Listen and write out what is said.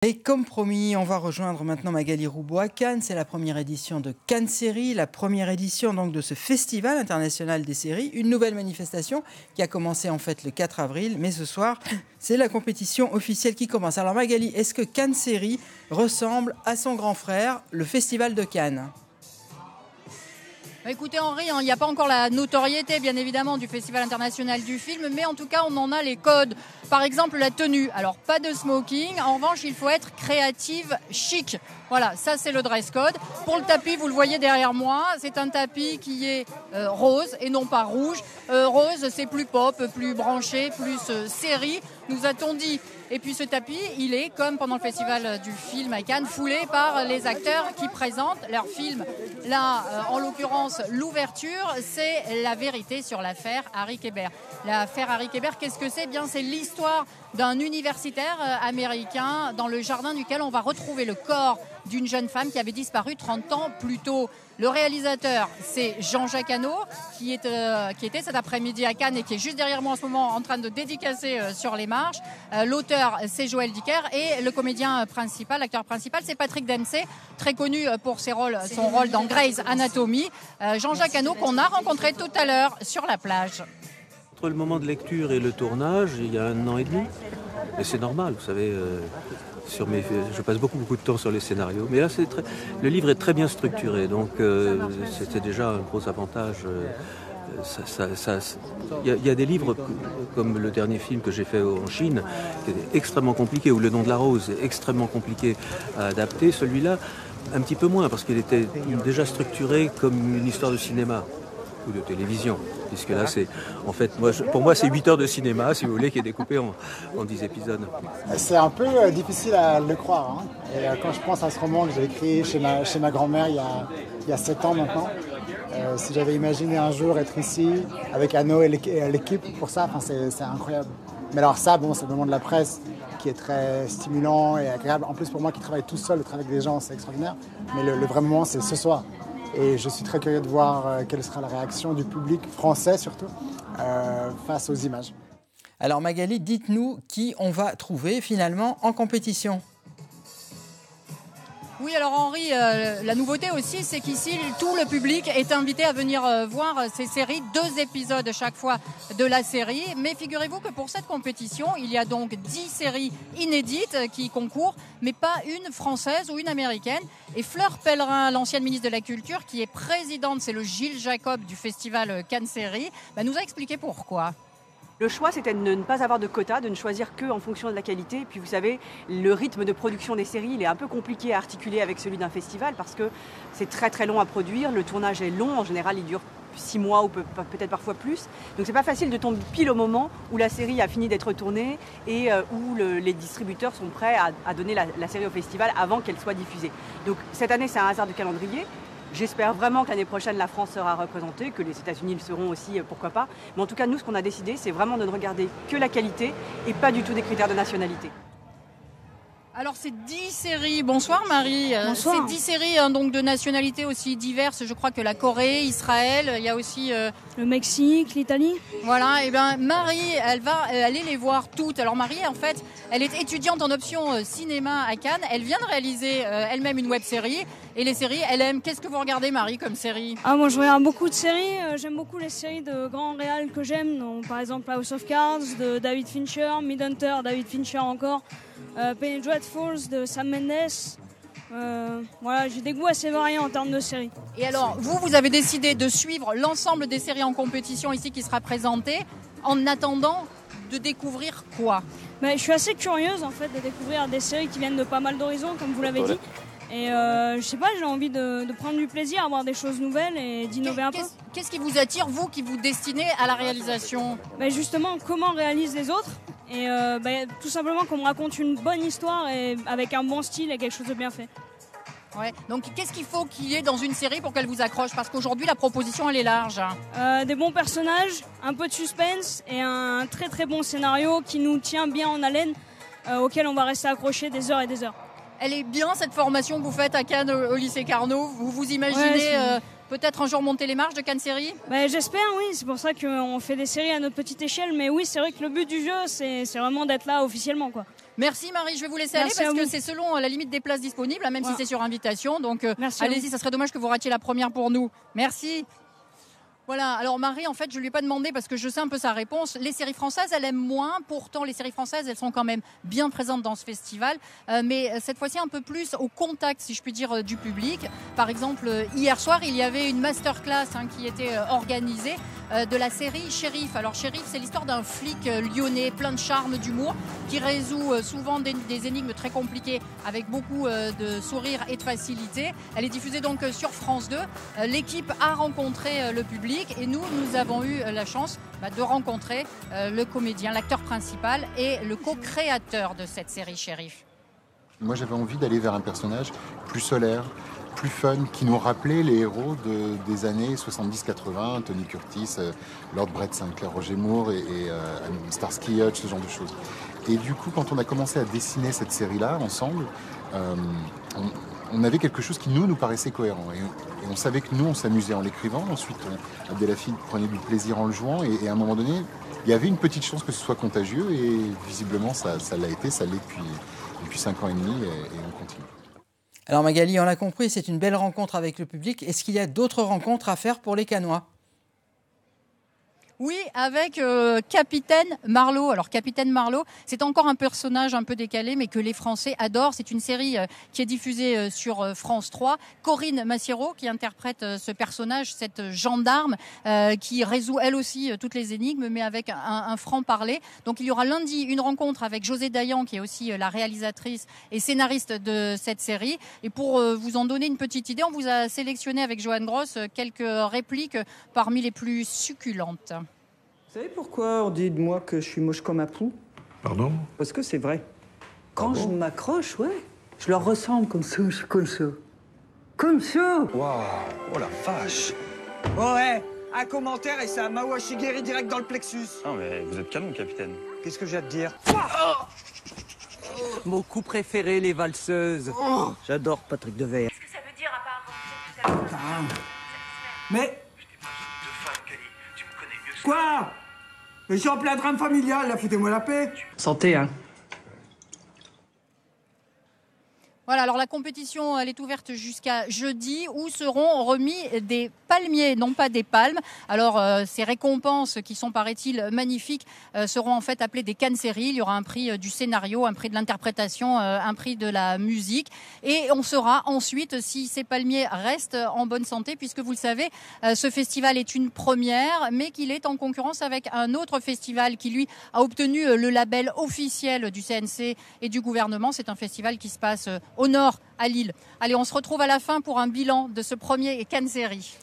Et comme promis, on va rejoindre maintenant Magali Roubaud à Cannes. C'est la première édition de Cannes Séries, la première édition donc de ce Festival international des séries. Une nouvelle manifestation qui a commencé en fait le 4 avril, mais ce soir, c'est la compétition officielle qui commence. Alors Magali, est-ce que Cannes Séries ressemble à son grand frère, le Festival de Cannes ? Écoutez Henri, il n'y a pas encore la notoriété bien évidemment du Festival international du film, mais en tout cas on en a les codes. Par exemple la tenue, alors pas de smoking, en revanche il faut être créative, chic. Voilà, ça c'est le dress code. Pour le tapis, vous le voyez derrière moi, c'est un tapis qui est rose et non pas rouge. Rose c'est plus pop, plus branché, plus série, nous a-t-on dit. Et puis ce tapis, il est, comme pendant le festival du film à Cannes, foulé par les acteurs qui présentent leur film. Là, en l'occurrence, l'ouverture, c'est la vérité sur l'affaire Harry Kéber. L'affaire Harry Kéber, qu'est-ce que c'est ? Bien, c'est l'histoire d'un universitaire américain dans le jardin duquel on va retrouver le corps d'une jeune femme qui avait disparu 30 ans plus tôt. Le réalisateur, c'est Jean-Jacques Hano, qui était cet après-midi à Cannes et qui est juste derrière moi en ce moment en train de dédicacer sur les marches. L'auteur, c'est Joël Dicker et le comédien principal, l'acteur principal, c'est Patrick Dempsey, très connu pour son rôle dans Grey's Anatomy. Jean-Jacques Hano qu'on a rencontré tout à l'heure sur la plage. Entre le moment de lecture et le tournage, il y a 1 an et demi. Et c'est normal, vous savez, je passe beaucoup de temps sur les scénarios. Mais là, le livre est très bien structuré, donc c'était déjà un gros avantage. Il y a des livres comme le dernier film que j'ai fait en Chine, qui est extrêmement compliqué, ou Le nom de la rose est extrêmement compliqué à adapter. Celui-là, un petit peu moins, parce qu'il était déjà structuré comme une histoire de cinéma ou de télévision, puisque là c'est en fait pour moi c'est 8 heures de cinéma si vous voulez qui est découpé en 10 épisodes. C'est un peu difficile à le croire, hein. Et quand je pense à ce roman que j'ai écrit chez ma grand-mère il y a 7 ans maintenant, si j'avais imaginé un jour être ici avec Hano et l'équipe pour ça, c'est incroyable. Mais alors ça, c'est le moment de la presse qui est très stimulant et agréable. En plus pour moi qui travaille tout seul, travailler avec des gens c'est extraordinaire, mais le vrai moment c'est ce soir. Et je suis très curieux de voir quelle sera la réaction du public français surtout face aux images. Alors Magali, dites-nous qui on va trouver finalement en compétition. Oui, alors Henri, la nouveauté aussi, c'est qu'ici, tout le public est invité à venir voir ces séries, 2 épisodes chaque fois de la série. Mais figurez-vous que pour cette compétition, il y a donc 10 séries inédites qui concourent, mais pas une française ou une américaine. Et Fleur Pellerin, l'ancienne ministre de la Culture, qui est présidente, c'est le Gilles Jacob du festival Cannes Séries, nous a expliqué pourquoi. Le choix, c'était de ne pas avoir de quota, de ne choisir que en fonction de la qualité. Et puis vous savez, le rythme de production des séries, il est un peu compliqué à articuler avec celui d'un festival parce que c'est très très long à produire. Le tournage est long, en général il dure 6 mois ou peut-être parfois plus. Donc c'est pas facile de tomber pile au moment où la série a fini d'être tournée et où les distributeurs sont prêts à donner la série au festival avant qu'elle soit diffusée. Donc cette année, c'est un hasard de calendrier. J'espère vraiment que l'année prochaine, la France sera représentée, que les États-Unis le seront aussi, pourquoi pas. Mais en tout cas, nous, ce qu'on a décidé, c'est vraiment de ne regarder que la qualité et pas du tout des critères de nationalité. Alors c'est 10 séries, bonsoir Marie. Bonsoir. C'est 10 séries donc de nationalités aussi diverses, je crois que la Corée, Israël, il y a aussi... Le Mexique, l'Italie. Voilà, et bien Marie, elle va aller les voir toutes. Alors Marie, en fait, elle est étudiante en option cinéma à Cannes, elle vient de réaliser elle-même une web-série, et les séries, elle aime. Qu'est-ce que vous regardez Marie comme série ? Moi je regarde beaucoup de séries, j'aime beaucoup les séries de grands réals que j'aime, donc, par exemple House of Cards de David Fincher, Mindhunter, David Fincher encore, Penny Dreadfuls de Sam Mendes. Voilà, j'ai des goûts assez variés en termes de séries. Et alors, vous avez décidé de suivre l'ensemble des séries en compétition ici qui sera présentée, en attendant de découvrir quoi ? Je suis assez curieuse en fait de découvrir des séries qui viennent de pas mal d'horizons, comme vous l'avez dit. Et je sais pas, j'ai envie de prendre du plaisir à voir des choses nouvelles et d'innover un peu. Qu'est-ce qui vous attire, vous, qui vous destinez à la réalisation ? Justement, comment réalisent les autres et tout simplement qu'on me raconte une bonne histoire et avec un bon style et quelque chose de bien fait. Ouais. Donc qu'est-ce qu'il faut qu'il y ait dans une série pour qu'elle vous accroche ? Parce qu'aujourd'hui, la proposition, elle est large. Des bons personnages, un peu de suspense et un très très bon scénario qui nous tient bien en haleine, auquel on va rester accroché des heures et des heures. Elle est bien cette formation que vous faites à Cannes au lycée Carnot. Vous vous imaginez peut-être un jour monter les marches de Cannes Séries ? J'espère, oui. C'est pour ça qu'on fait des séries à notre petite échelle. Mais oui, c'est vrai que le but du jeu, c'est vraiment d'être là officiellement, quoi. Merci Marie, je vais vous laisser aller parce que c'est selon la limite des places disponibles, même si c'est sur invitation. Donc allez-y, ça serait dommage que vous ratiez la première pour nous. Merci. Voilà, alors Marie, en fait, je ne lui ai pas demandé parce que je sais un peu sa réponse. Les séries françaises, elle aime moins. Pourtant, les séries françaises, elles sont quand même bien présentes dans ce festival. Mais cette fois-ci, un peu plus au contact, si je puis dire, du public. Par exemple, hier soir, il y avait une masterclass qui était organisée de la série Shérif. Alors, Shérif, c'est l'histoire d'un flic lyonnais, plein de charme, d'humour, qui résout souvent des énigmes très compliquées avec beaucoup de sourire et de facilité. Elle est diffusée donc sur France 2. L'équipe a rencontré le public. Et nous avons eu la chance de rencontrer le comédien, l'acteur principal et le co-créateur de cette série Shérif. Moi, j'avais envie d'aller vers un personnage plus solaire, plus fun, qui nous rappelait les héros des années 70-80, Tony Curtis, Lord Brett Sinclair, Roger Moore et Starsky Hutch, ce genre de choses. Et du coup, quand on a commencé à dessiner cette série-là ensemble, on avait quelque chose qui nous paraissait cohérent. Et on savait que nous, on s'amusait en l'écrivant. Ensuite, Abdelhafid prenait du plaisir en le jouant. Et à un moment donné, il y avait une petite chance que ce soit contagieux. Et visiblement, ça l'a été. Ça l'est depuis 5 ans et demi. Et on continue. Alors Magali, on l'a compris, c'est une belle rencontre avec le public. Est-ce qu'il y a d'autres rencontres à faire pour les Cannois ? Oui, avec Capitaine Marlowe. Alors Capitaine Marlowe, c'est encore un personnage un peu décalé, mais que les Français adorent. C'est une série qui est diffusée sur France 3. Corinne Massiero qui interprète ce personnage, cette gendarme qui résout elle aussi toutes les énigmes, mais avec un franc-parler. Donc il y aura lundi une rencontre avec José Dayan, qui est aussi la réalisatrice et scénariste de cette série. Et pour vous en donner une petite idée, on vous a sélectionné avec Johan Gross quelques répliques parmi les plus succulentes. Vous savez pourquoi on dit de moi que je suis moche comme un pou? Pardon? Parce que c'est vrai. Quand je m'accroche, ouais, je leur ressemble comme ça, je suis comme ça. Comme ça! Waouh! Oh la vache! Ouais, un commentaire et ça Mawa Shigeri direct dans le plexus. Non mais vous êtes canon, capitaine. Qu'est-ce que j'ai à te dire? Mon coup préféré, les valseuses. J'adore Patrick Devers. Qu'est-ce que ça veut dire à part tout ça? Mais... Quoi? Mais je suis en plein drame familial, là, foutez-moi la paix. Santé, hein. Voilà, alors la compétition, elle est ouverte jusqu'à jeudi, où seront remis des palmiers, non pas des palmes. Alors, ces récompenses qui sont, paraît-il, magnifiques, seront en fait appelées des Cannes séries. Il y aura un prix du scénario, un prix de l'interprétation, un prix de la musique. Et on saura ensuite si ces palmiers restent en bonne santé, puisque vous le savez, ce festival est une première, mais qu'il est en concurrence avec un autre festival qui, lui, a obtenu le label officiel du CNC et du gouvernement. C'est un festival qui se passe au nord, à Lille. Allez, on se retrouve à la fin pour un bilan de ce premier Cannes série.